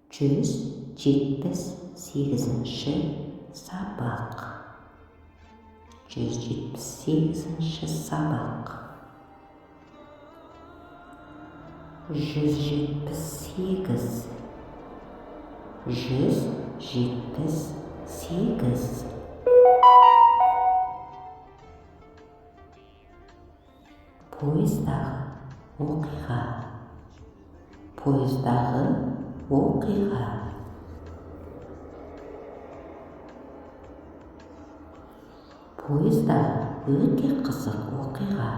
178-ші сабақ. 178-ші сабақ. 178. 178. Пойыздағы оқиға. Пойыздағы оқиға. Пойыздағы өте қызық оқиға.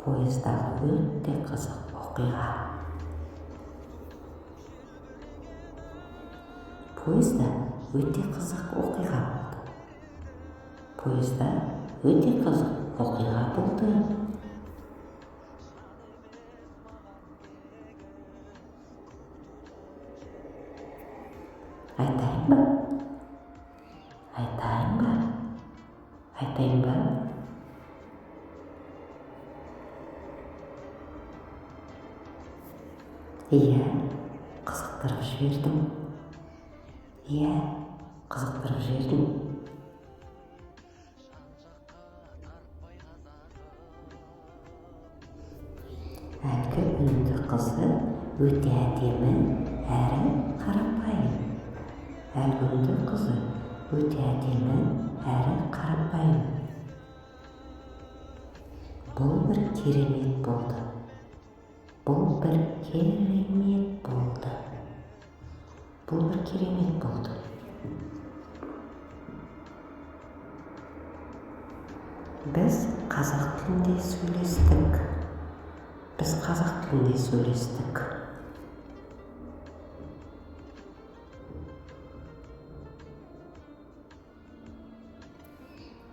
Пойыздағы өте қызық оқиға. Пойызда өте қызық оқиға болды. Пойызда өте қызық оқиға болды. Айтайын ба? Айтайын ба? Айтайын ба? Иә, қызықтырып жібердім. Иә, қызықтырып жібердім. Әлгі үнді қызы өте әдемі әрі қарапайым. Әлгі үнді қызы өте әдемі әрі қарапайым. Бұл бір керемет болды. Бұл бір керемет болды. Бұл бір керемет болды. Біз қазақ тілінде сөйлестік. Біз қазақ тілінде сөйлестік.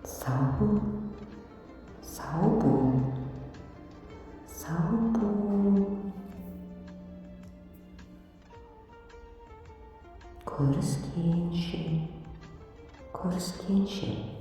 Сау бол. Сау бол. Сау бол. Көріскенше. Көріскенше.